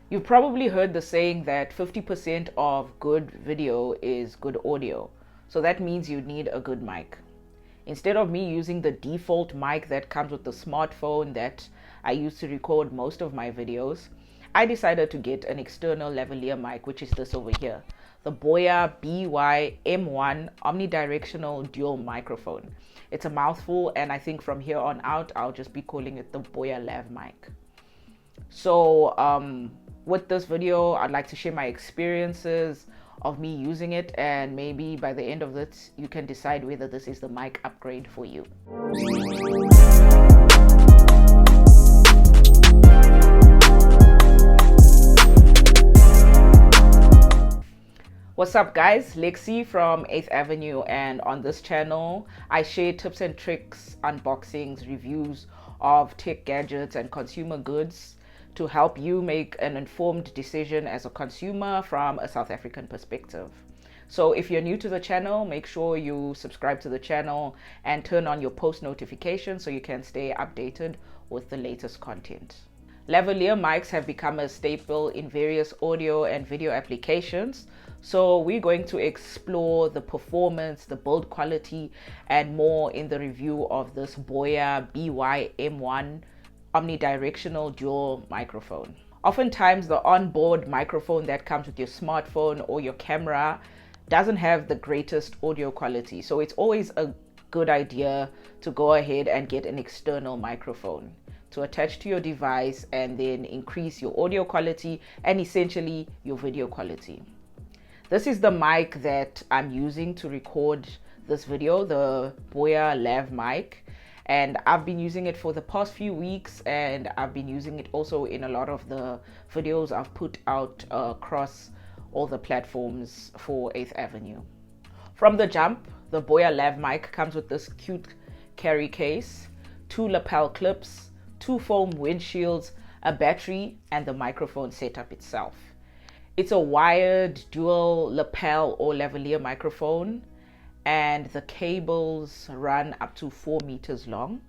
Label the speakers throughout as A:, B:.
A: You've probably heard the saying that 50% of good video is good audio. So that means you need a good mic. Instead of me using the default mic that comes with the smartphone that I use to record most of my videos, I decided to get an external lavalier mic, which is this over here, the BOYA BY-M1 omnidirectional dual microphone. It's a mouthful, and I think from here on out, I'll just be calling it the BOYA Lav mic. So with this video, I'd like to share my experiences of me using it, and maybe by the end of this, you can decide whether this is the mic upgrade for you. What's up guys, Lexi from 8th Avenue, and on this channel I share tips and tricks, unboxings, reviews of tech gadgets and consumer goods to help you make an informed decision as a consumer from a South African perspective. So if you're new to the channel, make sure you subscribe to the channel and turn on your post notifications so you can stay updated with the latest content. Lavalier mics have become a staple in various audio and video applications. So we're going to explore the performance, the build quality, and more in the review of this BOYA BY-M1 omnidirectional dual microphone. Oftentimes the onboard microphone that comes with your smartphone or your camera doesn't have the greatest audio quality. So it's always a good idea to go ahead and get an external microphone to attach to your device and then increase your audio quality and essentially your video quality. This is the mic that I'm using to record this video, the BOYA Lav mic, and I've been using it for the past few weeks, and I've been using it also in a lot of the videos I've put out across all the platforms for 8th Avenue. From the jump, the BOYA Lav mic comes with this cute carry case, 2 lapel clips, 2 foam windshields, a battery, and the microphone setup itself. It's a wired dual lapel or lavalier microphone, and the cables run up to 4 meters long.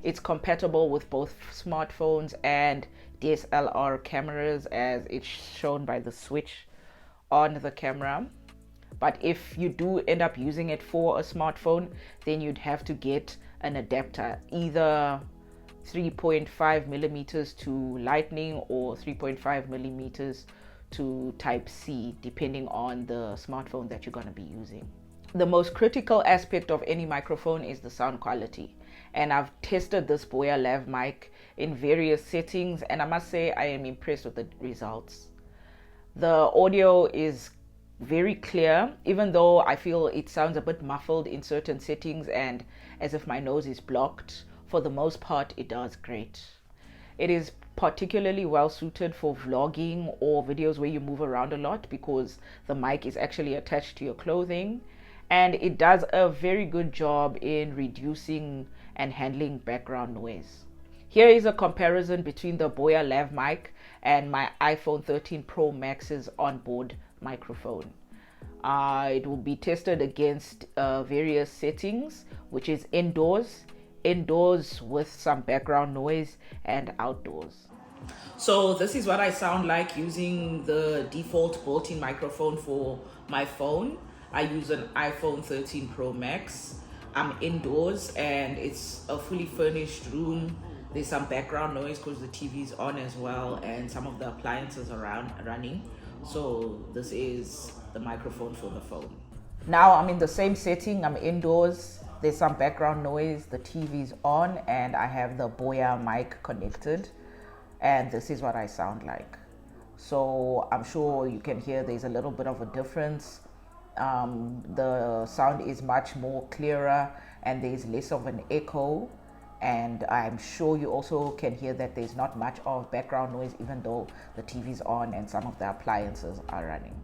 A: It's compatible with both smartphones and DSLR cameras, as it's shown by the switch on the camera. But if you do end up using it for a smartphone, then you'd have to get an adapter, either 3.5 millimeters to Lightning or 3.5 millimeters to Type-C, depending on the smartphone that you're going to be using. The most critical aspect of any microphone is the sound quality, and I've tested this BOYA Lav mic in various settings, and I must say I am impressed with the results. The audio is very clear, even though I feel it sounds a bit muffled in certain settings and as if my nose is blocked. For the most part, it does great. It is particularly well suited for vlogging or videos where you move around a lot because the mic is actually attached to your clothing, and it does a very good job in reducing and handling background noise. Here is a comparison between the BOYA Lav mic and my iPhone 13 Pro Max's onboard microphone. It will be tested against various settings, which is indoors with some background noise, and outdoors. So this is what I sound like using the default built-in microphone for my phone. I use an iPhone 13 Pro Max. I'm indoors and it's a fully furnished room. There's some background noise because the TV is on as well, and some of the appliances are running. So this is the microphone for the phone. Now I'm in the same setting. I'm indoors. There's some background noise, the TV's on, and I have the BOYA mic connected, and this is what I sound like. So I'm sure you can hear there's a little bit of a difference. The sound is much more clearer and there's less of an echo, and I'm sure you also can hear that there's not much of background noise even though the TV's on and some of the appliances are running.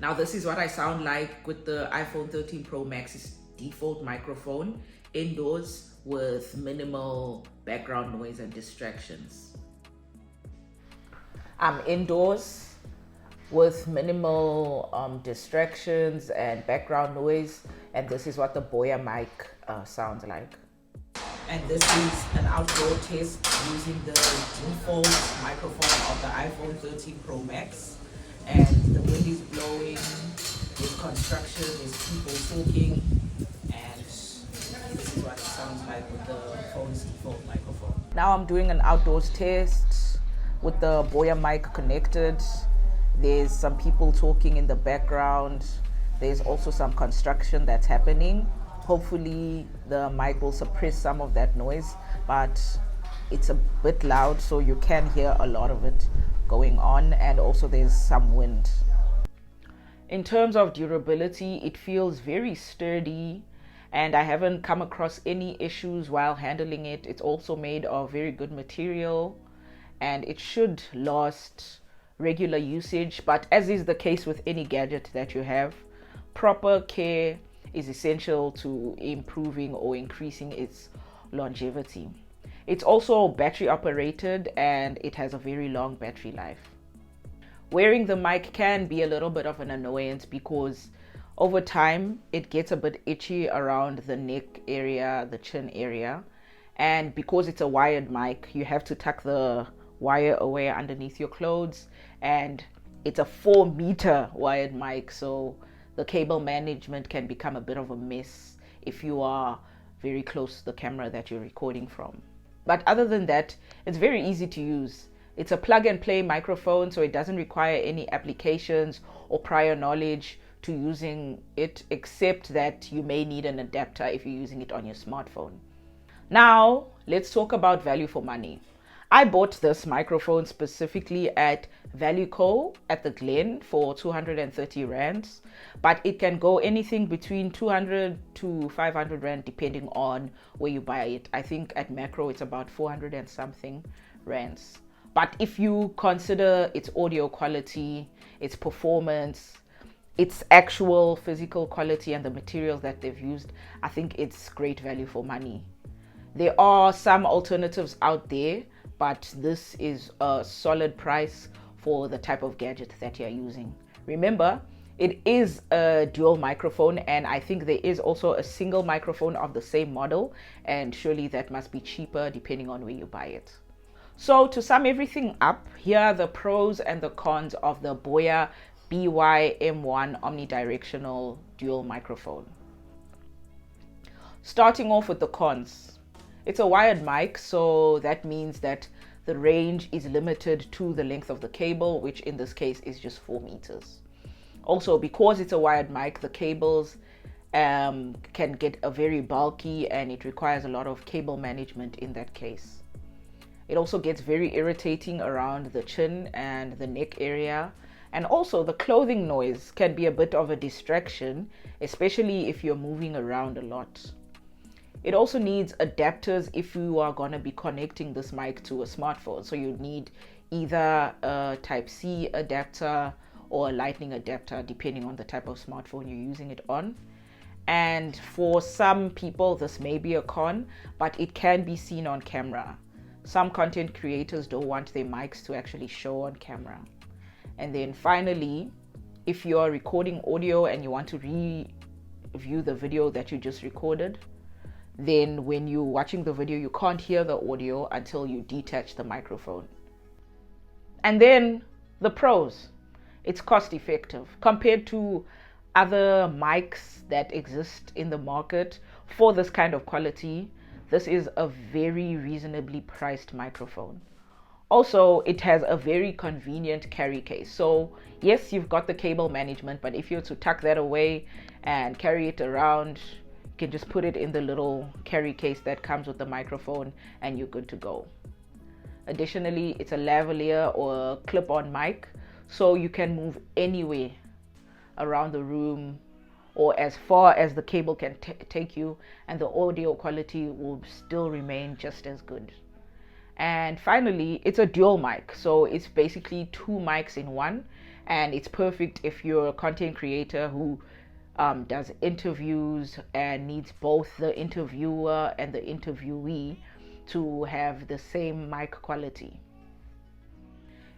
A: Now this is what I sound like with the iPhone 13 Pro Max's default microphone, indoors with minimal background noise and distractions. I'm indoors with minimal distractions and background noise, and this is what the BOYA mic sounds like. And this is an outdoor test using the default microphone of the iPhone 13 Pro Max. And the wind is blowing, there's construction, there's people talking, and this is what it sounds like with the phone's default microphone. Now I'm doing an outdoors test with the BOYA mic connected. There's some people talking in the background. There's also some construction that's happening. Hopefully the mic will suppress some of that noise, but it's a bit loud, so you can hear a lot of it going on, and also there's some wind. In terms of durability, it feels very sturdy, and I haven't come across any issues while handling it. It's also made of very good material, and it should last regular usage. But as is the case with any gadget that you have, proper care is essential to improving or increasing its longevity. It's also battery operated, and it has a very long battery life. Wearing the mic can be a little bit of an annoyance because over time it gets a bit itchy around the neck area, the chin area, and because it's a wired mic, you have to tuck the wire away underneath your clothes, and it's a 4-meter wired mic, so the cable management can become a bit of a mess if you are very close to the camera that you're recording from. But other than that, it's very easy to use. It's a plug and play microphone, so it doesn't require any applications or prior knowledge to using it, except that you may need an adapter if you're using it on your smartphone. Now, let's talk about value for money. I bought this microphone specifically at Value Co at the Glen for 230 rands, but it can go anything between 200 to 500 rand depending on where you buy it. I think at Macro it's about 400 and something rands. But if you consider its audio quality, its performance, its actual physical quality, and the materials that they've used, I think it's great value for money. There are some alternatives out there, but this is a solid price for the type of gadget that you're using. Remember, it is a dual microphone, and I think there is also a single microphone of the same model, and surely that must be cheaper depending on where you buy it. So to sum everything up, here are the pros and the cons of the BOYA BY-M1 omnidirectional dual microphone. Starting off with the cons. It's a wired mic, so that means that the range is limited to the length of the cable, which in this case is just 4 meters. Also, because it's a wired mic, the cables can get very bulky, and it requires a lot of cable management in that case. It also gets very irritating around the chin and the neck area. And also the clothing noise can be a bit of a distraction, especially if you're moving around a lot. It also needs adapters if you are going to be connecting this mic to a smartphone. So you need either a Type-C adapter or a Lightning adapter, depending on the type of smartphone you're using it on. And for some people, this may be a con, but it can be seen on camera. Some content creators don't want their mics to actually show on camera. And then finally, if you're recording audio and you want to review the video that you just recorded, then when you're watching the video, you can't hear the audio until you detach the microphone. And then the pros. It's cost effective compared to other mics that exist in the market for this kind of quality. This is a very reasonably priced microphone. Also, it has a very convenient carry case. So yes, you've got the cable management, but if you're to tuck that away and carry it around, you can just put it in the little carry case that comes with the microphone and you're good to go. Additionally, it's a lavalier or a clip-on mic, so you can move anywhere around the room or as far as the cable can take you, and the audio quality will still remain just as good. And finally, it's a dual mic, so it's basically 2 mics in one, and it's perfect if you're a content creator who does interviews and needs both the interviewer and the interviewee to have the same mic quality.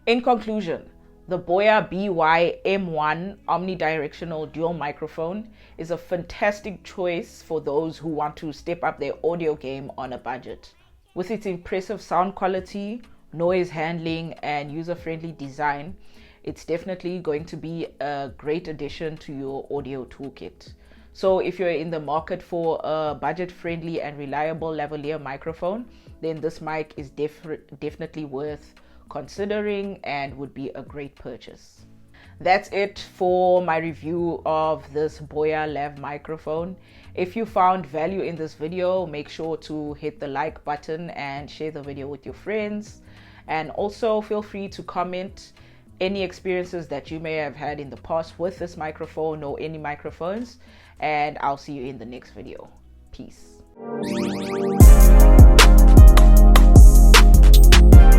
A: In conclusion, The BOYA BY-M1 omnidirectional dual microphone is a fantastic choice for those who want to step up their audio game on a budget. With its impressive sound quality, noise handling, and user-friendly design, it's definitely going to be a great addition to your audio toolkit. So if you're in the market for a budget-friendly and reliable lavalier microphone, then this mic is definitely worth considering and would be a great purchase. That's it for my review of this BOYA Lav microphone. If you found value in this video, make sure to hit the like button and share the video with your friends. And also feel free to comment any experiences that you may have had in the past with this microphone or any microphones. And I'll see you in the next video. Peace.